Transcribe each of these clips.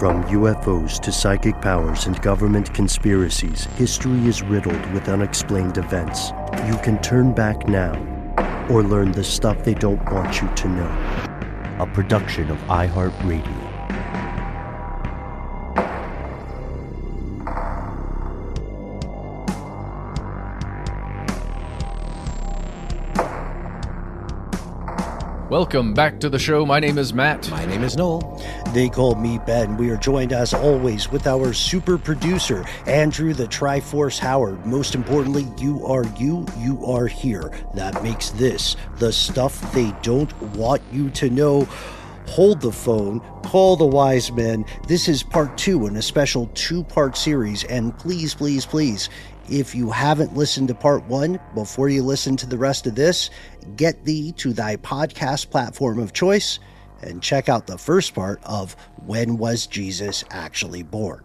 From UFOs to psychic powers and government conspiracies, history is riddled with unexplained events. You can turn back now or learn the stuff they don't want you to know. A production of iHeartRadio. Welcome back to the show. My name is Matt. My name is Noel. They call me Ben. We are joined as always with our super producer, Andrew the Triforce Howard. Most importantly, you are here. That makes this the stuff they don't want you to know. Hold the phone, call the wise men. This is part 2 in a special 2-part series. And please, please, please, if you haven't listened to part 1 before you listen to the rest of this, get thee to thy podcast platform of choice and check out the first part of When Was Jesus Actually Born?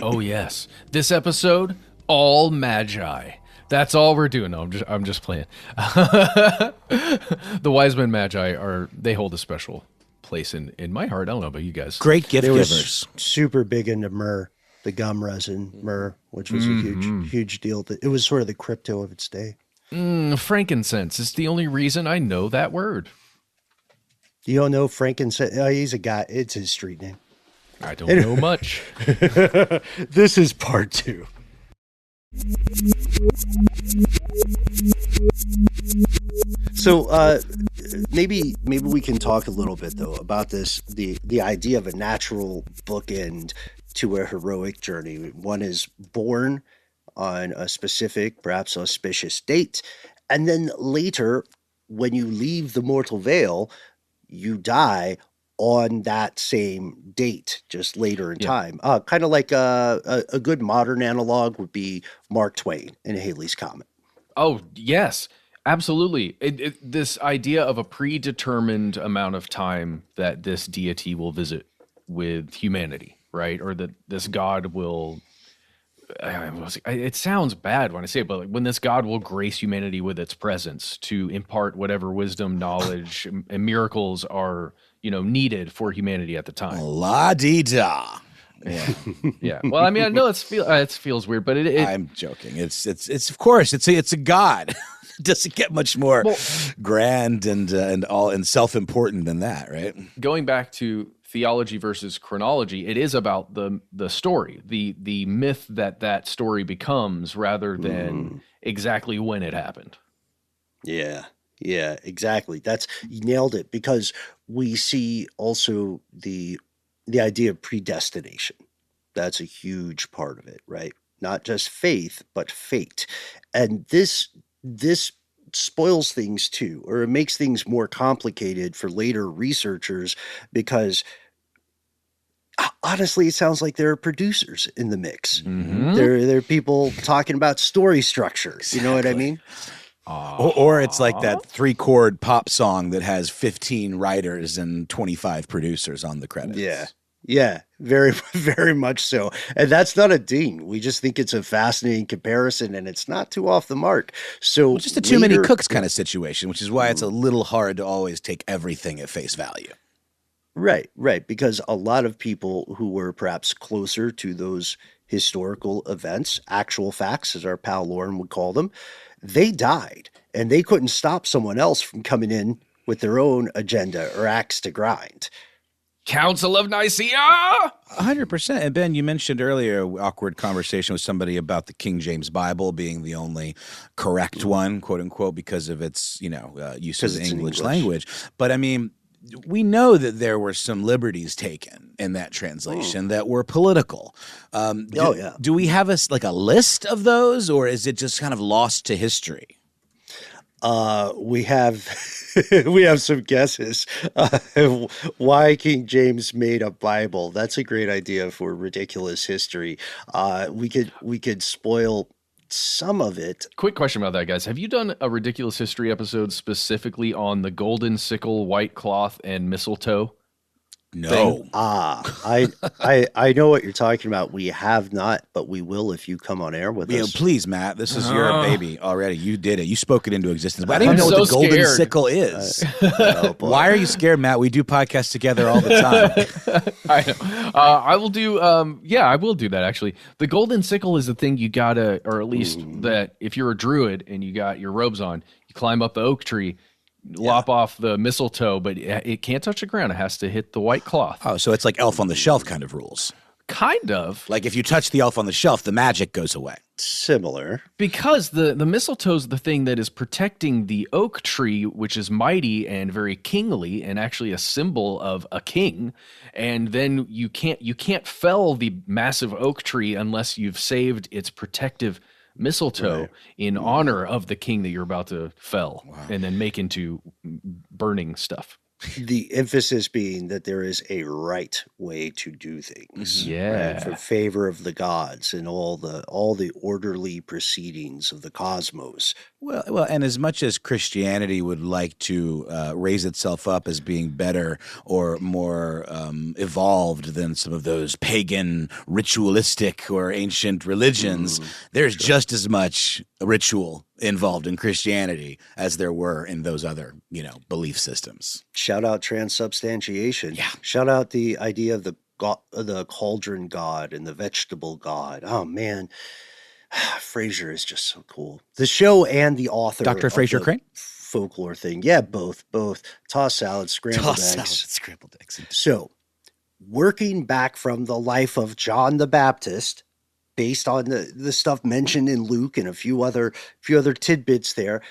Oh, yes. This episode, all Magi. That's all we're doing. No, I'm just playing. The wise men Magi they hold a special place in my heart. I don't know about you guys. Great gift They were givers. super big into myrrh, the gum resin myrrh, which was a huge deal. It was sort of the crypto of its day. Frankincense is the only reason I know that word. You don't know frankincense? Oh, he's a guy. It's his street name. I don't know much. This is part 2. So maybe we can talk a little bit though about this, the idea of a natural bookend to a heroic journey. One is born on a specific, perhaps auspicious date, and then later, when you leave the mortal veil, you die on that same date, just later in time. Kind of like a good modern analog would be Mark Twain in Halley's Comet. Oh, yes, absolutely. This idea of a predetermined amount of time that this deity will visit with humanity, right? Or that this God will... It sounds bad when I say it, but like when this God will grace humanity with its presence to impart whatever wisdom, knowledge, and miracles are, needed for humanity at the time. La-dee-da. Yeah, yeah. Well, I mean, I know it feels weird, but I'm joking. It's of course it's a God. It doesn't get much more grand and self-important than that, right? Going back to theology versus chronology, it is about the story, the myth that story becomes rather than exactly when it happened. Yeah, exactly. You nailed it, because we see also the idea of predestination. That's a huge part of it, right? Not just faith, but fate. And this spoils things too, or it makes things more complicated for later researchers, because honestly, it sounds like there are producers in the mix. Mm-hmm. There are people talking about story structure. Exactly. You know what I mean? Or it's like that 3-chord pop song that has 15 writers and 25 producers on the credits. Yeah, very, very much so. And that's not a ding. We just think it's a fascinating comparison, and it's not too off the mark. So just a too many cooks kind of situation, which is why it's a little hard to always take everything at face value. Right. Because a lot of people who were perhaps closer to those historical events, actual facts, as our pal Lauren would call them, they died, and they couldn't stop someone else from coming in with their own agenda or axe to grind. Council of Nicaea! 100%. And Ben, you mentioned earlier an awkward conversation with somebody about the King James Bible being the only correct one, quote unquote, because of its, use of the English language. But I mean, we know that there were some liberties taken in that translation that were political. Do we have a list of those, or is it just kind of lost to history? We have some guesses. Why King James made a Bible. That's a great idea for ridiculous history. We could spoil some of it. Quick question about that, guys. Have you done a ridiculous history episode specifically on the golden sickle, white cloth, and mistletoe? No. I know what you're talking about. We have not, but we will if you come on air with us. Please, Matt. This is your baby already. You did it. You spoke it into existence. But I I'm didn't even know what the so golden scared. sickle is. Oh, boy. Why are you scared, Matt? We do podcasts together all the time. I know. I will do. I will do that. Actually, the golden sickle is the thing you gotta, or at least that if you're a druid and you got your robes on, you climb up the oak tree, lop off the mistletoe, but it can't touch the ground. It has to hit the white cloth. Oh, so it's like Elf on the Shelf kind of rules. Kind of. Like if you touch the elf on the shelf, the magic goes away. Similar. Because the mistletoe is the thing that is protecting the oak tree, which is mighty and very kingly and actually a symbol of a king. And then you can't fell the massive oak tree unless you've saved its protective mistletoe in honor of the king that you're about to fell and then make into burning stuff. The emphasis being that there is a right way to do things. Yeah. Right? For favor of the gods and all the orderly proceedings of the cosmos. Well, and as much as Christianity would like to raise itself up as being better or more evolved than some of those pagan, ritualistic, or ancient religions, there's just as much ritual involved in Christianity as there were in those other, belief systems. Shout out transubstantiation. Yeah. Shout out the idea of the cauldron god and the vegetable god. Oh man, Fraser is just so cool. The show and the author, Dr. Fraser Crane, folklore thing. Yeah, both. Tossed salad, scrambled eggs. So, working back from the life of John the Baptist, based on the stuff mentioned in Luke and a few other tidbits there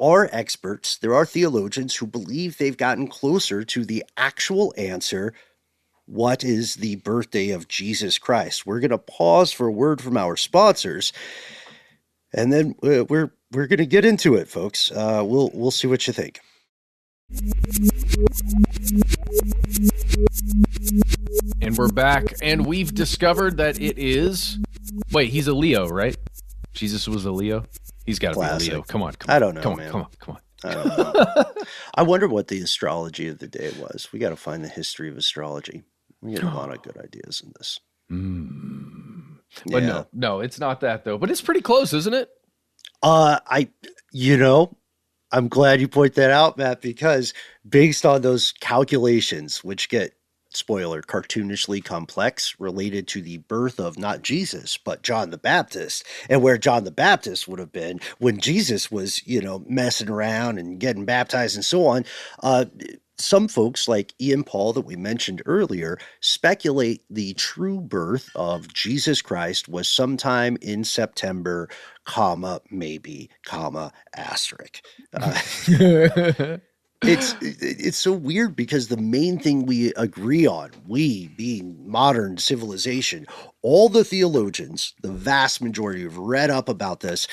are experts, there are theologians who believe they've gotten closer to the actual answer. What is the birthday of Jesus Christ? We're going to pause for a word from our sponsors, and then we're going to get into it, folks. We'll see what you think. And we're back, and we've discovered that it is... Wait, he's a Leo, right? Jesus was a Leo? He's got to be a Leo. Come on. I don't know, come man. on. I don't know. I wonder what the astrology of the day was. We got to find the history of astrology. We get a lot of good ideas in this. But no, it's not that, though. But it's pretty close, isn't it? I'm glad you point that out, Matt, because based on those calculations, which get, spoiler, cartoonishly complex, related to the birth of not Jesus, but John the Baptist, and where John the Baptist would have been when Jesus was, messing around and getting baptized and so on. Some folks like Ian Paul that we mentioned earlier speculate the true birth of Jesus Christ was sometime in September, maybe, asterisk. It's so weird because the main thing we agree on, we being modern civilization, all the theologians, the vast majority have read up about this.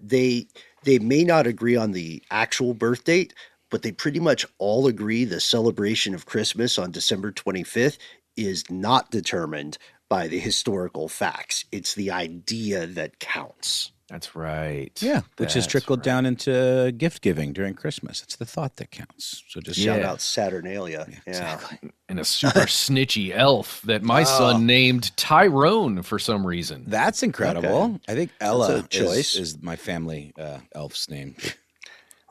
They may not agree on the actual birth date, but they pretty much all agree the celebration of Christmas on December 25th is not determined by the historical facts. It's the idea that counts. That's right. Yeah, which has trickled down into gift giving during Christmas. It's the thought that counts. So just shout out Saturnalia. Yeah. Exactly. And a super snitchy elf that my son named Tyrone for some reason. That's incredible. Okay. I think Ella is my family elf's name.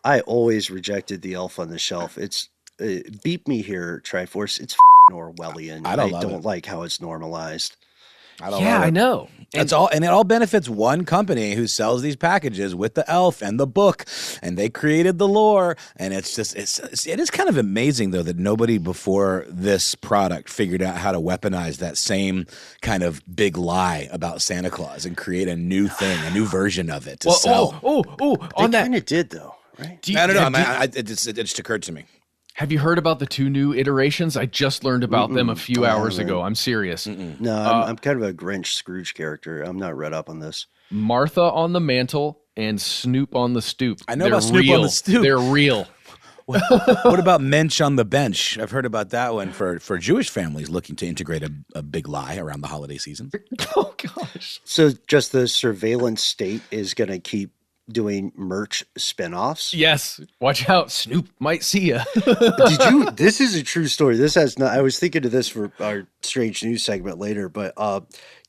I always rejected the elf on the shelf. It's beat me here, Triforce. It's Orwellian. I don't like how it's normalized. I know. That's all, and it all benefits one company who sells these packages with the elf and the book, and they created the lore. And it is kind of amazing though that nobody before this product figured out how to weaponize that same kind of big lie about Santa Claus and create a new thing, a new version of it to sell. On that, kind of did though, right? I don't know. It just occurred to me. Have you heard about the two new iterations? I just learned about them a few hours ago. I'm serious. No, I'm kind of a Grinch Scrooge character. I'm not read up on this. Martha on the mantle and Snoop on the stoop. I know about Snoop on the stoop. They're real. What about Mensch on the bench? I've heard about that one for Jewish families looking to integrate a big lie around the holiday season. Oh, gosh. So just the surveillance state is going to keep doing merch spinoffs. Yes. Watch out. Snoop might see you. This is a true story. This has not, I was thinking of this for our strange news segment later, but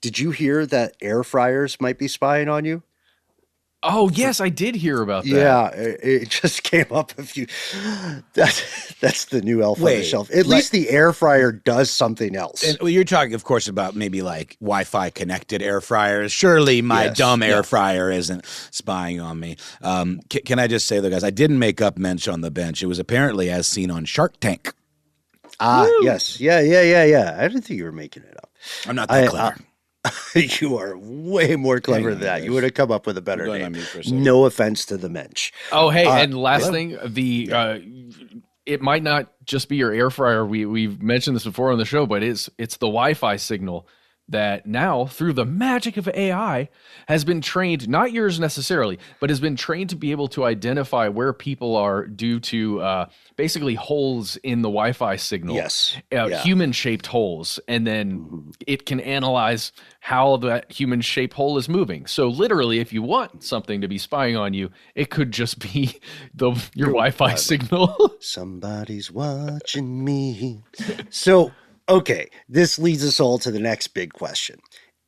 did you hear that air fryers might be spying on you? Oh, yes, I did hear about that. Yeah, it just came up a few. That's the new elf on the shelf. At least the air fryer does something else. And you're talking, of course, about maybe like Wi-Fi connected air fryers. Surely my dumb air fryer isn't spying on me. Can I just say, though, guys, I didn't make up Mensch on the bench. It was apparently as seen on Shark Tank. Yes. Yeah. I didn't think you were making it up. I'm not that clever. You are way more clever than that. You would have come up with a better name. No offense to the Mensch. Oh, hey, and last thing, it might not just be your air fryer. We've mentioned this before on the show, but it's the Wi-Fi signal that now, through the magic of AI, has been trained, not yours necessarily, but has been trained to be able to identify where people are due to basically holes in the Wi-Fi signal. Yes. Human-shaped holes. And then it can analyze how that human-shaped hole is moving. So literally, if you want something to be spying on you, it could just be your Wi-Fi signal. Somebody's watching me. So... okay, this leads us all to the next big question.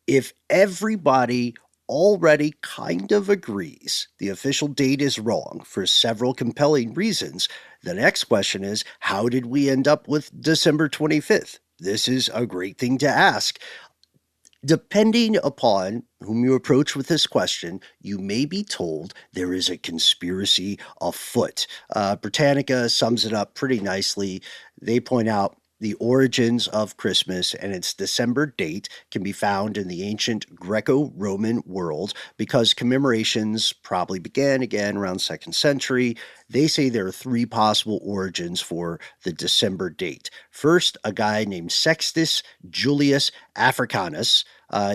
If everybody already kind of agrees the official date is wrong for several compelling reasons, the next question is, how did we end up with December 25th? This is a great thing to ask. Depending upon whom you approach with this question, you may be told there is a conspiracy afoot. Britannica sums it up pretty nicely. They point out the origins of Christmas and its December date can be found in the ancient Greco-Roman world because commemorations probably began again around 2nd century. They say there are 3 possible origins for the December date. First, a guy named Sextus Julius Africanus.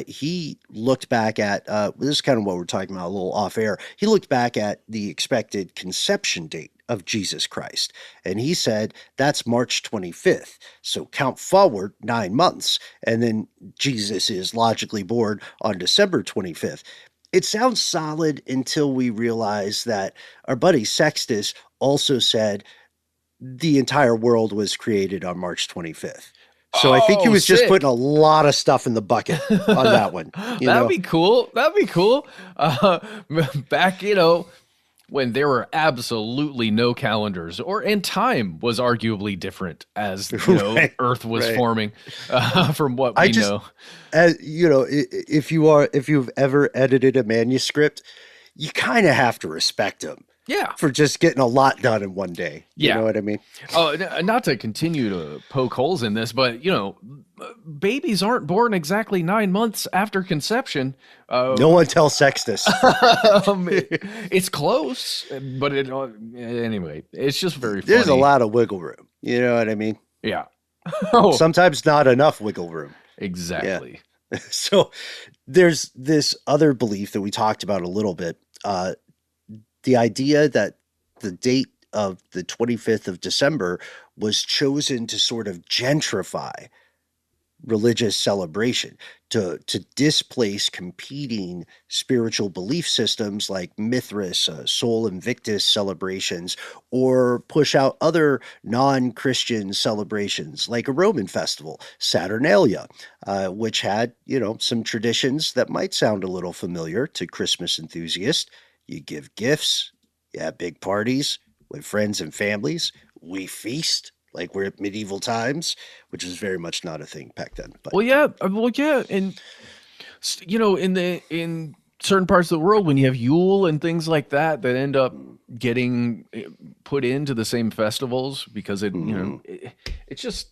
He looked back at, this is kind of what we're talking about a little off air. He looked back at the expected conception date of Jesus Christ. And he said, that's March 25th. So count forward 9 months. And then Jesus is logically born on December 25th. It sounds solid until we realize that our buddy Sextus also said the entire world was created on March 25th. So I think he was just putting a lot of stuff in the bucket on that one. That'd be cool. Back, when there were absolutely no calendars, and time was arguably different as Earth was forming, from what we know. If you've ever edited a manuscript, you kind of have to respect them. Yeah. For just getting a lot done in one day. You know what I mean? Oh, not to continue to poke holes in this, but, babies aren't born exactly 9 months after conception. No one tells Sextus. It's close, but anyway, it's just very funny. There's a lot of wiggle room. You know what I mean? Yeah. Sometimes not enough wiggle room. Exactly. Yeah. So there's this other belief that we talked about a little bit. The idea that the date of the 25th of December was chosen to sort of gentrify religious celebration, to displace competing spiritual belief systems like Mithras, Sol Invictus celebrations, or push out other non-Christian celebrations like a Roman festival, Saturnalia, which had, some traditions that might sound a little familiar to Christmas enthusiasts. You give gifts, you have big parties with friends and families. We feast like we're at medieval times, which is very much not a thing back then. But. Well, yeah, and in certain parts of the world, when you have Yule and things like that end up getting put into the same festivals because it's just.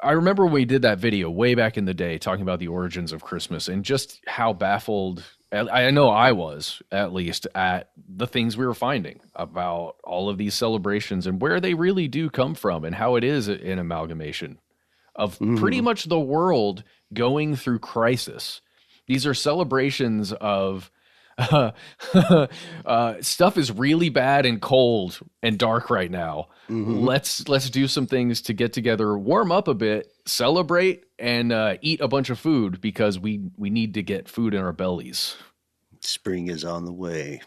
I remember when we did that video way back in the day talking about the origins of Christmas and just how baffled I know I was, at least, at the things we were finding about all of these celebrations and where they really do come from and how it is an amalgamation of pretty much the world going through crisis. These are celebrations of stuff is really bad and cold and dark right now. Let's do some things to get together, warm up a bit, celebrate, and eat a bunch of food because we need to get food in our bellies. Spring is on the way.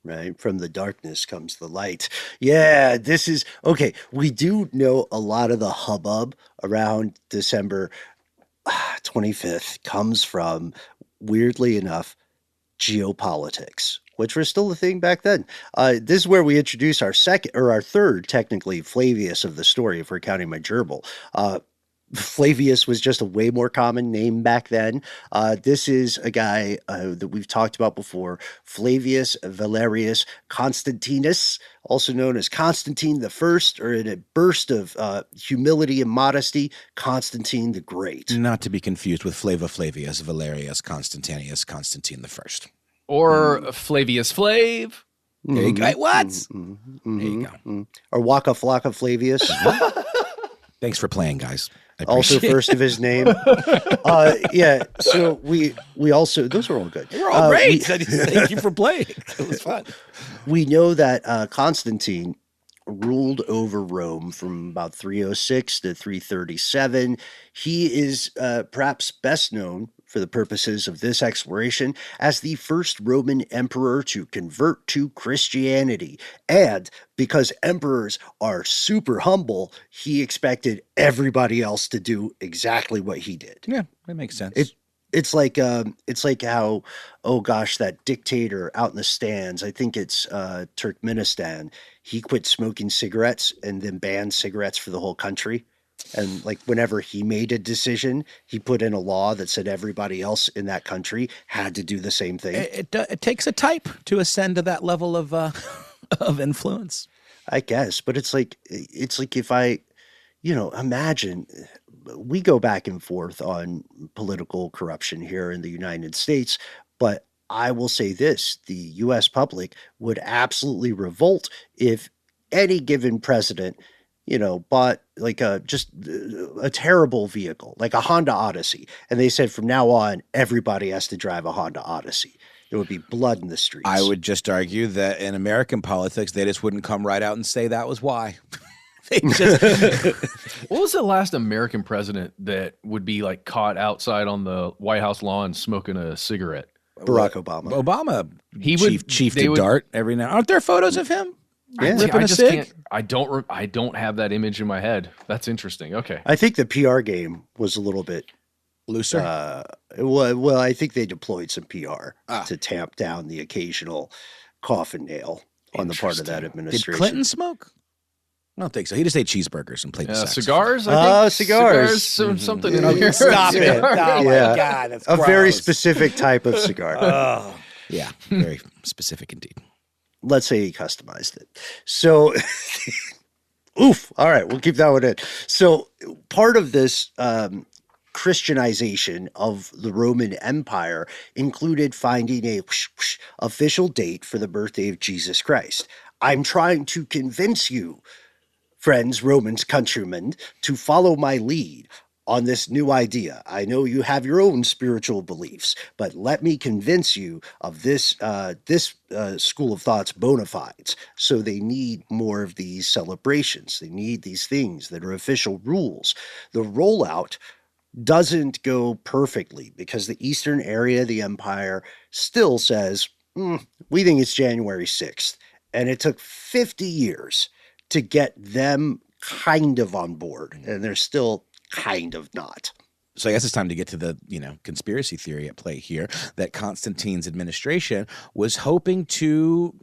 right? From the darkness comes the light. Yeah, this is okay. We do know a lot of the hubbub around December 25th comes from, weirdly enough, geopolitics, which were still a thing back then. This is where we introduce our third, technically, Flavius of the story, if we're counting my gerbil. Flavius was just a way more common name back then. This is a guy that we've talked about before, Flavius Valerius Constantinus, also known as Constantine the First, or in a burst of humility and modesty, Constantine the Great. Not to be confused with Flavius Valerius Constantinus Constantine the First. Or Flavius Flav. There you go. What? There you go. Or Waka Flocka Flavius. Thanks for playing, guys. Also first of his name. Yeah, so we also, those are all good. They were all great. Thank you for playing. It was fun. We know that Constantine ruled over Rome from about 306 to 337. He is perhaps best known for the purposes of this exploration as the first Roman emperor to convert to Christianity. And because emperors are super humble, he expected everybody else to do exactly what he did. Yeah, that makes sense. It's like how, oh gosh, that dictator out in the stands, I think it's Turkmenistan, he quit smoking cigarettes and then banned cigarettes for the whole country. And like whenever he made a decision, he put in a law that said everybody else in that country had to do the same thing. It takes a type to ascend to that level of of influence, I guess. But it's like if I, imagine we go back and forth on political corruption here in the United States, but I will say this, the U.S. public would absolutely revolt if any given president bought like just a terrible vehicle, like a Honda Odyssey. And they said from now on, everybody has to drive a Honda Odyssey. There would be blood in the streets. I would just argue that in American politics, they just wouldn't come right out and say that was why. They just What was the last American president that would be like caught outside on the White House lawn smoking a cigarette? Barack Obama. Obama, He chiefed dart every now. Aren't there photos of him? Yeah. I just can't. I don't have that image in my head. That's interesting. Okay. I think the PR game was a little bit looser. Well, I think they deployed some PR to tamp down the occasional coffin nail on the part of that administration. Did Clinton smoke? I don't think so. He just ate cheeseburgers and played the saxophone. Cigars? I think cigars. Something in here. Stop it. Oh, yeah. my God. That's a gross. very specific type of cigar. Yeah, very specific indeed. Let's say he customized it. So, oof. All right, we'll keep that one in. So part of this Christianization of the Roman Empire included finding a official date for the birthday of Jesus Christ. I'm trying to convince you, friends, Romans, countrymen, to follow my lead on this new idea. I know you have your own spiritual beliefs, but let me convince you of this school of thought's bona fides. So they need more of these celebrations. They need these things that are official rules. The rollout doesn't go perfectly because the eastern area of the empire still says, we think it's January 6th. And it took 50 years to get them kind of on board. And they're still kind of not. So I guess it's time to get to the, conspiracy theory at play here, that Constantine's administration was hoping to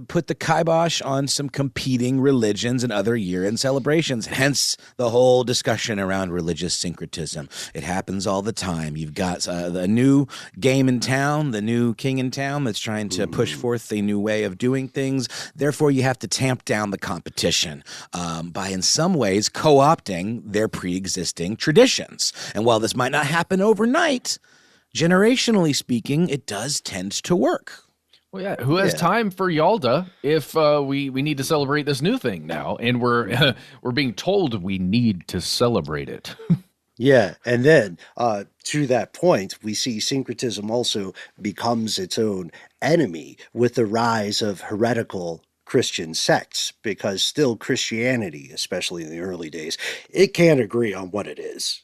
put the kibosh on some competing religions and other year-end celebrations, hence the whole discussion around religious syncretism. It happens all the time. You've got the new game in town, the new king in town that's trying to push forth a new way of doing things. Therefore, you have to tamp down the competition by, in some ways, co-opting their pre-existing traditions. And while this might not happen overnight, generationally speaking, it does tend to work. Well, yeah. Who has time for Yalda if we need to celebrate this new thing now, and we're being told we need to celebrate it? Yeah, and then to that point, we see syncretism also becomes its own enemy with the rise of heretical Christian sects, because still Christianity, especially in the early days, it can't agree on what it is.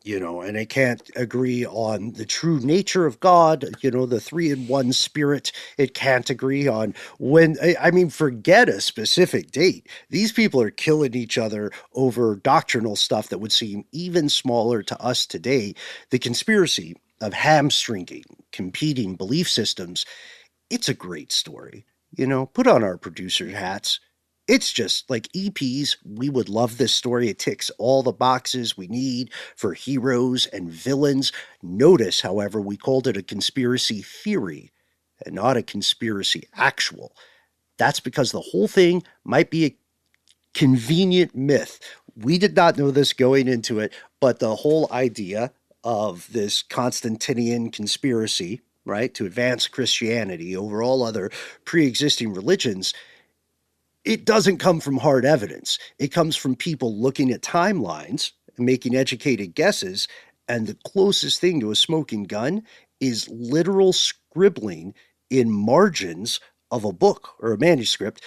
And it can't agree on the true nature of God, the 3-in-1 spirit. It can't agree on when, I mean, forget a specific date. These people are killing each other over doctrinal stuff that would seem even smaller to us today. The conspiracy of hamstringing competing belief systems, it's a great story. Put on our producer hats. It's just like EPs. We would love this story. It ticks all the boxes we need for heroes and villains. Notice, however, we called it a conspiracy theory and not a conspiracy actual. That's because the whole thing might be a convenient myth. We did not know this going into it, but the whole idea of this Constantinian conspiracy, right, to advance Christianity over all other pre-existing religions, it doesn't come from hard evidence. It comes from people looking at timelines and making educated guesses. And the closest thing to a smoking gun is literal scribbling in margins of a book or a manuscript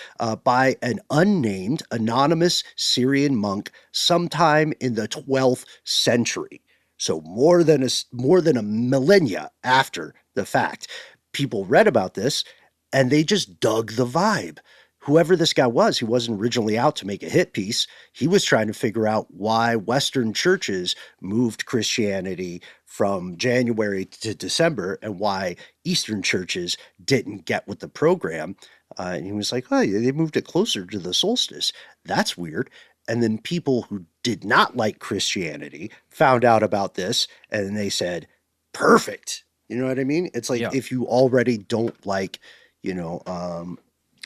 by an unnamed anonymous Syrian monk sometime in the 12th century. So more than a millennia after the fact. People read about this and they just dug the vibe. Whoever this guy was, he wasn't originally out to make a hit piece. He was trying to figure out why Western churches moved Christianity from January to December and why Eastern churches didn't get with the program. And he was like, oh, they moved it closer to the solstice. That's weird. And then people who did not like Christianity found out about this and they said, perfect. You know what I mean? It's like if you already don't like,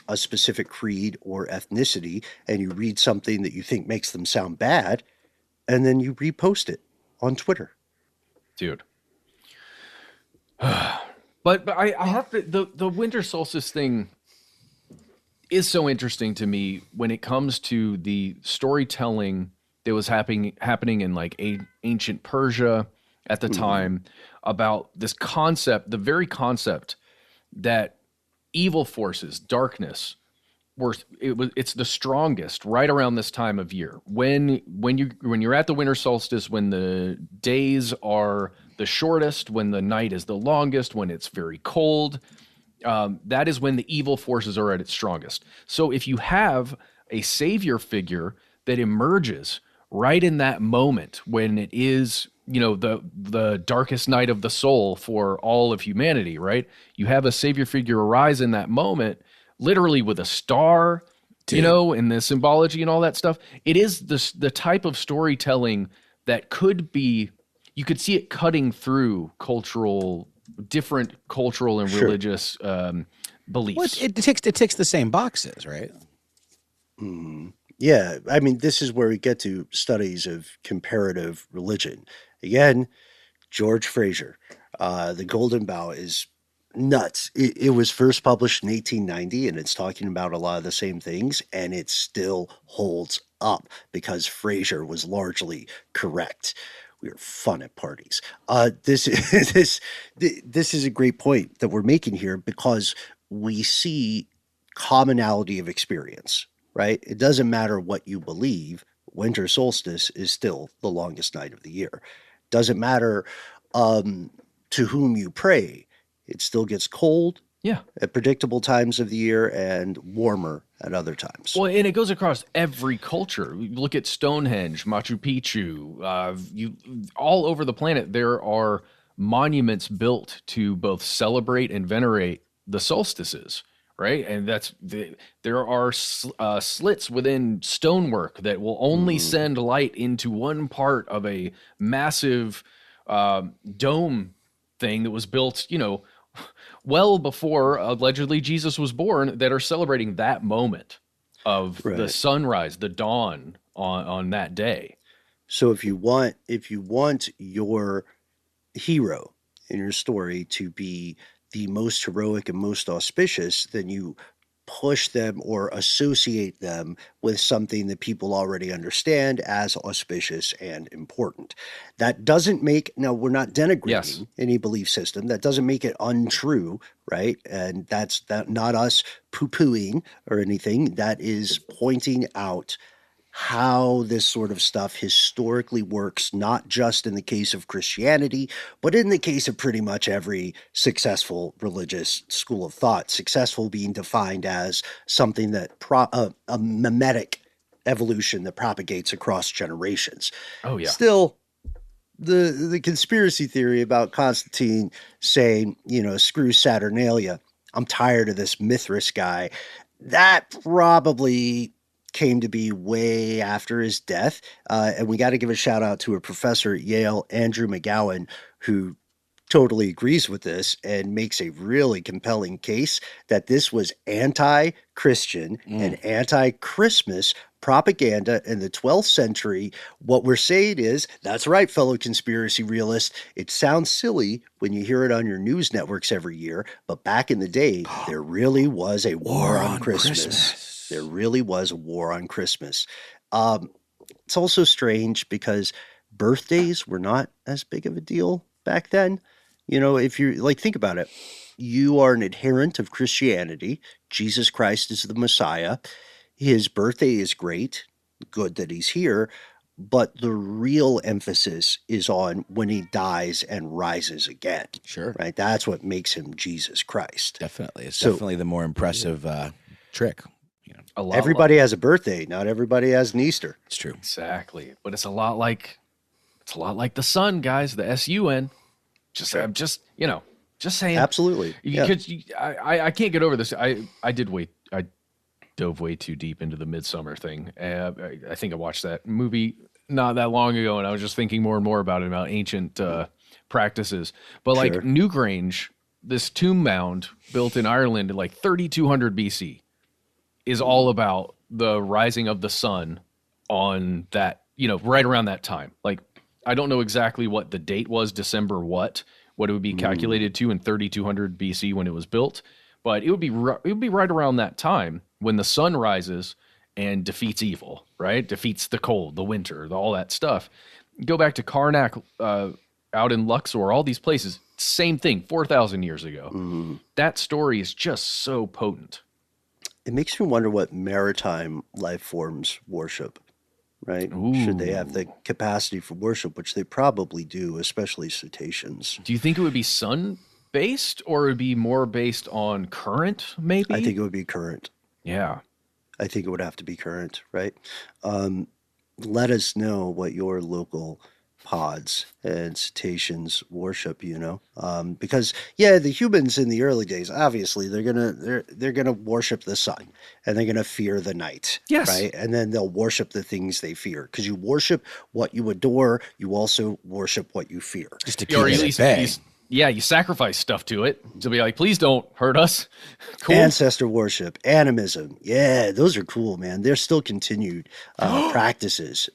a specific creed or ethnicity and you read something that you think makes them sound bad and then you repost it on Twitter. Dude. But I have to, the winter solstice thing is so interesting to me when it comes to the storytelling that was happening in like ancient Persia at the time about this concept, the very concept that evil forces, darkness, it's the strongest right around this time of year. When you're at the winter solstice, when the days are the shortest, when the night is the longest, when it's very cold, that is when the evil forces are at its strongest. So if you have a savior figure that emerges right in that moment when it is, the darkest night of the soul for all of humanity, right? You have a savior figure arise in that moment, literally with a star, and the symbology and all that stuff. It is the type of storytelling that could be, you could see it cutting through different cultural and religious beliefs. Well, it ticks the same boxes, right? Yeah, I mean, this is where we get to studies of comparative religion. Again, George Fraser, The Golden Bough is nuts. It was first published in 1890, and it's talking about a lot of the same things, and it still holds up because Fraser was largely correct. We are fun at parties. This is a great point that we're making here because we see commonality of experience, right? It doesn't matter what you believe. Winter solstice is still the longest night of the year. Doesn't matter to whom you pray. It still gets cold at predictable times of the year and warmer at other times. Well, and it goes across every culture. You look at Stonehenge, Machu Picchu, all over the planet, there are monuments built to both celebrate and venerate the solstices, right? And there are slits within stonework that will only send light into one part of a massive dome thing that was built, well before allegedly Jesus was born, that are celebrating that moment of the sunrise, the dawn on that day. So if you want your hero in your story to be the most heroic and most auspicious, then you push them or associate them with something that people already understand as auspicious and important. That doesn't make, now we're not denigrating any belief system. That doesn't make it untrue, right? And that's not us poo-pooing or anything. That is pointing out how this sort of stuff historically works, not just in the case of Christianity, but in the case of pretty much every successful religious school of thought. Successful being defined as something that a mimetic evolution that propagates across generations. Oh, yeah. Still, the conspiracy theory about Constantine saying, screw Saturnalia, I'm tired of this Mithras guy, that probably came to be way after his death. And we got to give a shout out to a professor at Yale, Andrew McGowan, who totally agrees with this and makes a really compelling case that this was anti-Christian and anti-Christmas propaganda in the 12th century. What we're saying is, that's right, fellow conspiracy realists. It sounds silly when you hear it on your news networks every year, but back in the day, there really was a war on Christmas. There really was a war on Christmas. It's also strange because birthdays were not as big of a deal back then. If you think about it, you are an adherent of Christianity. Jesus Christ is the Messiah. His birthday is great. Good that he's here. But the real emphasis is on when he dies and rises again. Sure. Right? That's what makes him Jesus Christ. Definitely. It's definitely the more impressive trick. Everybody has a birthday. Not everybody has an Easter. It's true. Exactly. But it's a lot like the sun, guys, the SUN. I'm just saying. Absolutely. I can't get over this. I dove way too deep into the Midsummer thing. I think I watched that movie not that long ago, and I was just thinking more and more about it, about ancient practices. But like Newgrange, this tomb mound built in Ireland in like 3200 BC, is all about the rising of the sun on that, right around that time. Like, I don't know exactly what the date was, December what it would be calculated to in 3200 BC when it was built, but it would be right around that time when the sun rises and defeats evil, right? Defeats the cold, the winter, all that stuff. Go back to Karnak out in Luxor, all these places, same thing, 4,000 years ago. That story is just so potent. It makes me wonder what maritime life forms worship. Right? Ooh. Should they have the capacity for worship, which they probably do, especially cetaceans. Do you think it would be sun-based, or it would be more based on current, maybe? I think it would be current. Yeah. I think it would have to be current, right? Let us know what your local pods and cetaceans worship, because the humans in the early days, obviously they're gonna worship the sun and they're gonna fear the night, yes, right? And then they'll worship the things they fear, because you worship what you adore, you also worship what you fear, just to keep it at bay. You sacrifice stuff to it to be like, please don't hurt us. Cool. Ancestor worship, animism, those are cool, man. They're still continued practices.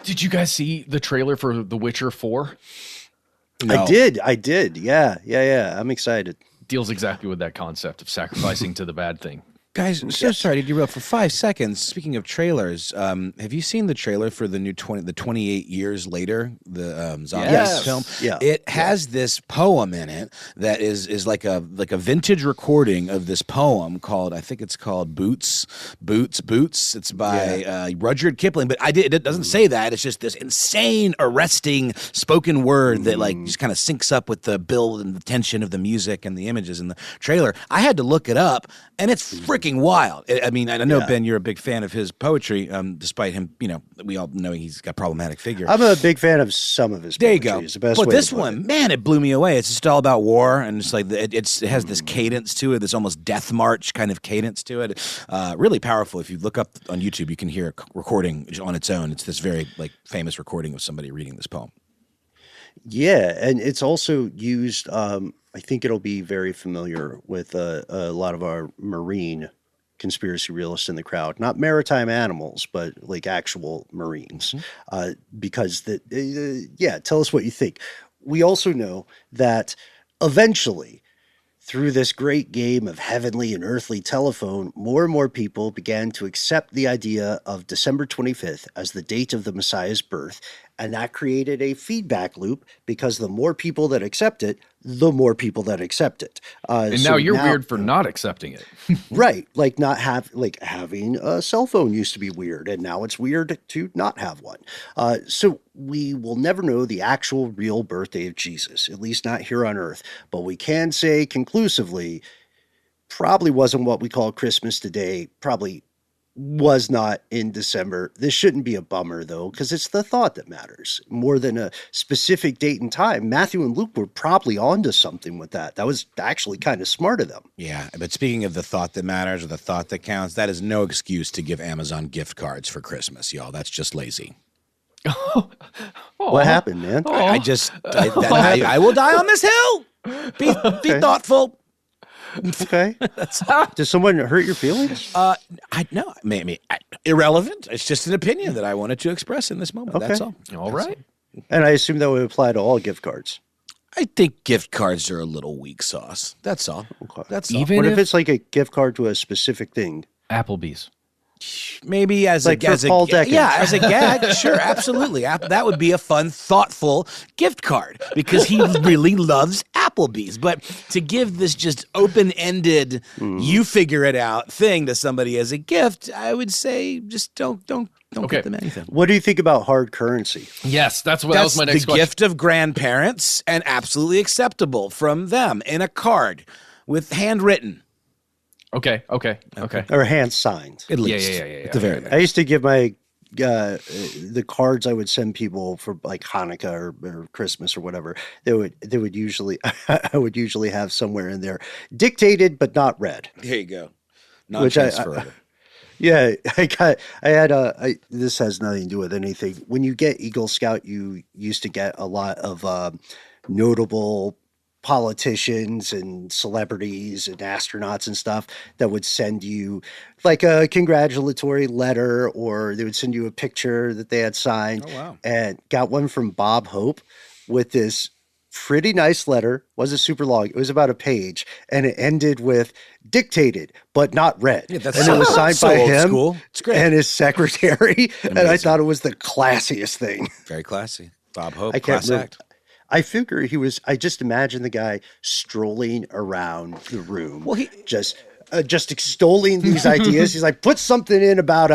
Did you guys see the trailer for The Witcher 4? No. I did. Yeah. I'm excited. Deals exactly with that concept of sacrificing to the bad thing. Guys, so sorry to derail for 5 seconds. Speaking of trailers, have you seen the trailer for the new 28 years later, the zombie film? Yeah. It has this poem in it that is like a vintage recording of this poem called, I think it's called Boots. It's by Rudyard Kipling, but it doesn't say that. It's just this insane, arresting spoken word that like just kind of syncs up with the build and the tension of the music and the images in the trailer. I had to look it up, and it's freaking wild. I mean, I know, Ben, you're a big fan of his poetry, despite him, we all know he's got a problematic figure. I'm a big fan of some of his poetry. There you go. The best but way this to put one, it. man, it blew me away. It's just all about war, and it's like it has this cadence to it, this almost death march kind of cadence to it. Really powerful. If you look up on YouTube, you can hear a recording on its own. It's this very famous recording of somebody reading this poem. Yeah, and it's also used. I think it'll be very familiar with a lot of our marine conspiracy realists in the crowd, not maritime animals, but like actual Marines. Because tell us what you think. We also know that eventually, through this great game of heavenly and earthly telephone, more and more people began to accept the idea of December 25th as the date of the Messiah's birth, And that created a feedback loop because the more people that accept it, the more people that accept it. And now you're weird for not accepting it. Right. Like having a cell phone used to be weird, and now it's weird to not have one. So we will never know the actual real birthday of Jesus, at least not here on Earth. But we can say conclusively, probably wasn't what we call Christmas today, probably was not in December. This shouldn't be a bummer, though, because it's the thought that matters more than a specific date and time. Matthew and Luke were probably onto something with that. That was actually kind of smart of them. Yeah, but speaking of the thought that matters or the thought that counts, that is no excuse to give Amazon gift cards for Christmas, y'all. That's just lazy. What happened, man? I will die on this hill. Be thoughtful. Okay. Does someone hurt your feelings? No, maybe irrelevant. It's just an opinion that I wanted to express in this moment. Okay. That's all. All right. And I assume that would apply to all gift cards. I think gift cards are a little weak sauce. That's all. Okay. That's all. Even What if it's like a gift card to a specific thing? Applebee's. Maybe as like a as Paul a Deckard. yeah, as a gag, sure, absolutely. That would be a fun, thoughtful gift card because he really loves Applebee's. But to give this just open-ended, you figure it out thing to somebody as a gift, I would say just don't get them anything. What do you think about hard currency? Yes, that was my next the question. gift of grandparents and absolutely acceptable from them in a card with handwritten. Okay. Or hand signed? At least. Yeah. At the very least. I used to give my the cards I would send people for like Hanukkah or Christmas or whatever. They would usually I would usually have somewhere in there dictated but not read. There you go. Non-transferable. Yeah, this has nothing to do with anything. When you get Eagle Scout, you used to get a lot of notable politicians and celebrities and astronauts and stuff that would send you like a congratulatory letter, or they would send you a picture that they had signed. Oh, wow. And got one from Bob Hope with this pretty nice letter. Wasn't super long. It was about a page, and it ended with dictated but not read. Yeah, and it was signed by old him school. It's great. and his secretary. And I thought it was the classiest thing. Very classy. Bob Hope, I can't class remember. act. I figure I just imagine the guy strolling around the room, Well, just extolling these ideas. He's like, put something in about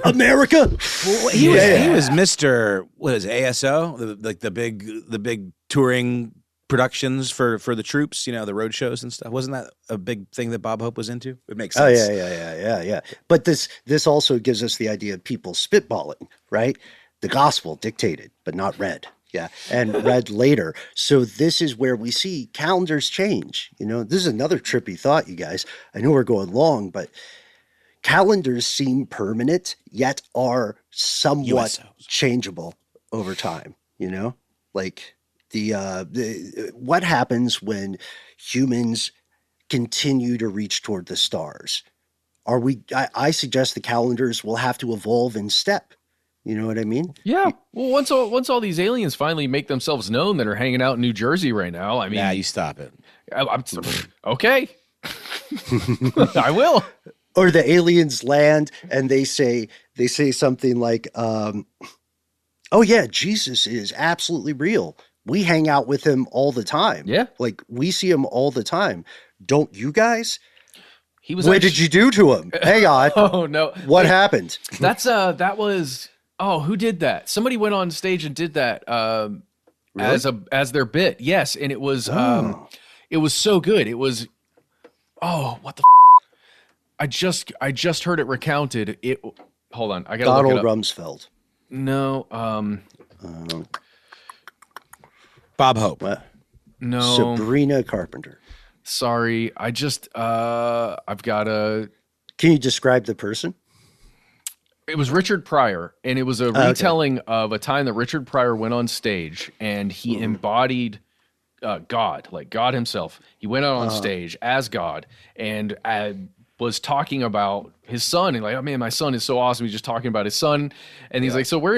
America. Well, he was Mr. What is it, ASO? The big touring productions for the troops, the road shows and stuff. Wasn't that a big thing that Bob Hope was into? It makes sense. Oh yeah. But this also gives us the idea of people spitballing, right? The gospel dictated but not read. Yeah, and read later. So this is where we see calendars change. This is another trippy thought, you guys. I know we're going long, but calendars seem permanent, yet are somewhat USOs. Changeable over time. Like what happens when humans continue to reach toward the stars? I suggest the calendars will have to evolve in step. You know what I mean? Yeah. Well, once all these aliens finally make themselves known that are hanging out in New Jersey right now, I mean, yeah, you stop it. I'm okay. I will. Or the aliens land and they say something like, "Oh yeah, Jesus is absolutely real. We hang out with him all the time. Yeah, like we see him all the time. Don't you guys?" What did you do to him? Hang on. Oh no! What happened? That was. Oh, who did that? Somebody went on stage and did that Really? as their bit. Yes, and it was it was so good. It was what the I just heard it recounted. Hold on, I got to look it Donald up. Rumsfeld. No, Bob Hope. What? no. Sabrina Carpenter. Sorry, I just I've got a. Can you describe the person? It was Richard Pryor, and it was a retelling of a time that Richard Pryor went on stage and he embodied God, like God himself. He went out on stage as God and was talking about his son, and like, oh man, my son is so awesome. He's just talking about his son, and he's like, so where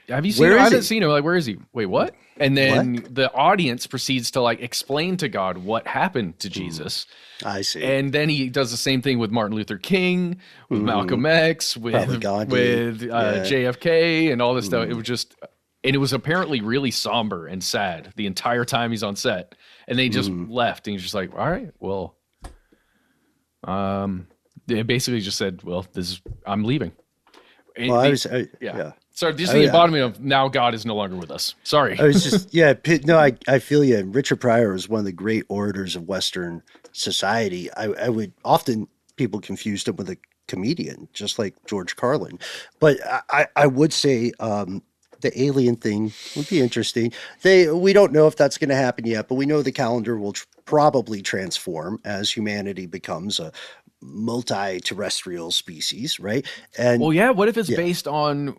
have you seen him? I haven't seen him. Like, where is he? Wait, what? And then the audience proceeds to like explain to God what happened to Jesus. I see. And then he does the same thing with Martin Luther King, with Malcolm X, with JFK, and all this stuff. It was just And it was apparently really somber and sad the entire time he's on set. And they just left, and he's just like, all right, well, they basically just said, well, I'm leaving. And Well, yeah. Sorry, this is the embodiment of now God is no longer with us. Sorry. I was just, I feel you. Richard Pryor was one of the great orators of Western society. I would often, people confused him with a comedian, just like George Carlin. But I would say, the alien thing would be interesting. We don't know if that's going to happen yet, but we know the calendar will probably transform as humanity becomes a multi-terrestrial species, right? And what if it's based on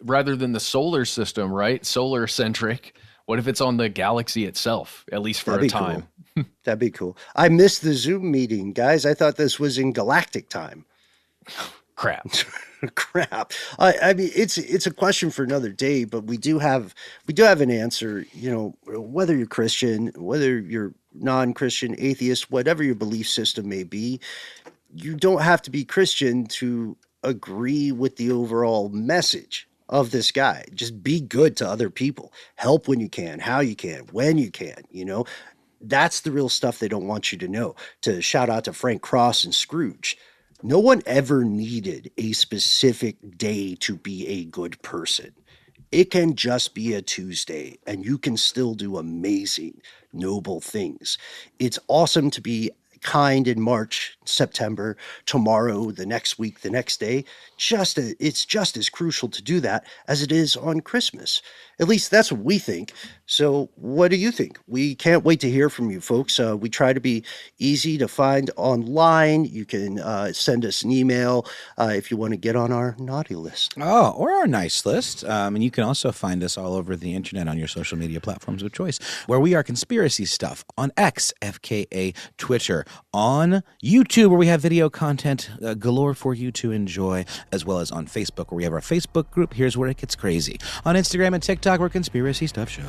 rather than the solar system, right? Solar centric. What if it's on the galaxy itself, at least for a time? Cool. That'd be cool. I missed the Zoom meeting, guys. I thought this was in galactic time. Crap. I mean, it's a question for another day, but we do have an answer. Whether you're Christian, whether you're non-Christian, atheist, whatever your belief system may be, you don't have to be Christian to agree with the overall message of this guy. Just be good to other people. Help when you can, how you can, when you can. That's the real stuff they don't want you to know. To shout out to Frank Cross and Scrooge. No one ever needed a specific day to be a good person. It can just be a Tuesday, and you can still do amazing, noble things. It's awesome to be kind in March, September, tomorrow, the next week, the next day. It's just as crucial to do that as it is on Christmas. At least that's what we think. So what do you think? We can't wait to hear from you, folks. We try to be easy to find online. You can send us an email if you want to get on our naughty list. Oh, or our nice list. And you can also find us all over the internet on your social media platforms of choice, where we are Conspiracy Stuff on X, FKA, Twitter, on YouTube, where we have video content galore for you to enjoy, as well as on Facebook, where we have our Facebook group. Here's where it gets crazy. On Instagram and TikTok, we're Conspiracy Stuff Show.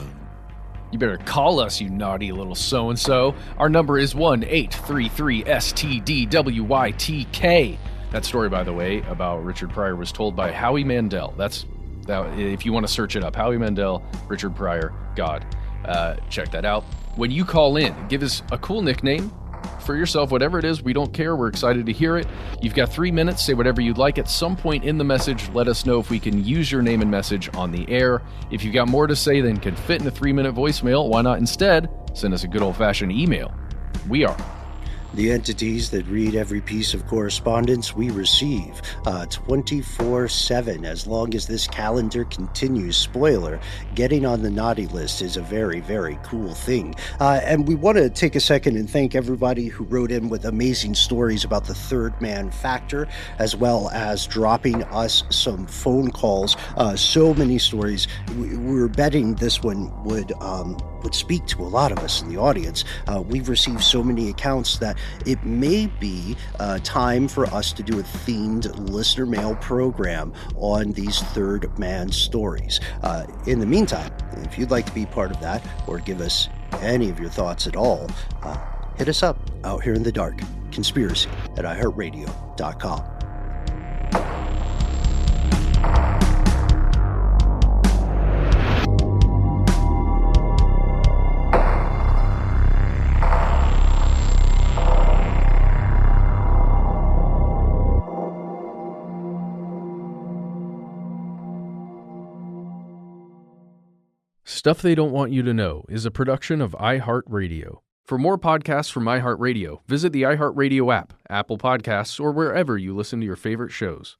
You better call us, you naughty little so-and-so. Our number is 1-833-STDWYTK. That story, by the way, about Richard Pryor was told by Howie Mandel. That if you want to search it up, Howie Mandel, Richard Pryor, God. Check that out. When you call in, give us a cool nickname for yourself, whatever it is. We don't care. We're excited to hear it. You've got 3 minutes. Say whatever you'd like. At some point in the message, let us know if we can use your name and message on the air. If you've got more to say than can fit in a 3-minute voicemail, why not instead send us a good old-fashioned email? We are the entities that read every piece of correspondence we receive 24/7 as long as this calendar continues. Spoiler, getting on the naughty list is a very, very cool thing. And we want to take a second and thank everybody who wrote in with amazing stories about the third man factor, as well as dropping us some phone calls. So many stories. We were betting this one would speak to a lot of us in the audience. We've received so many accounts that it may be time for us to do a themed listener mail program on these third man stories. In the meantime, if you'd like to be part of that or give us any of your thoughts at all, hit us up out here in the dark. Conspiracy at iHeartRadio.com. Stuff They Don't Want You to Know is a production of iHeartRadio. For more podcasts from iHeartRadio, visit the iHeartRadio app, Apple Podcasts, or wherever you listen to your favorite shows.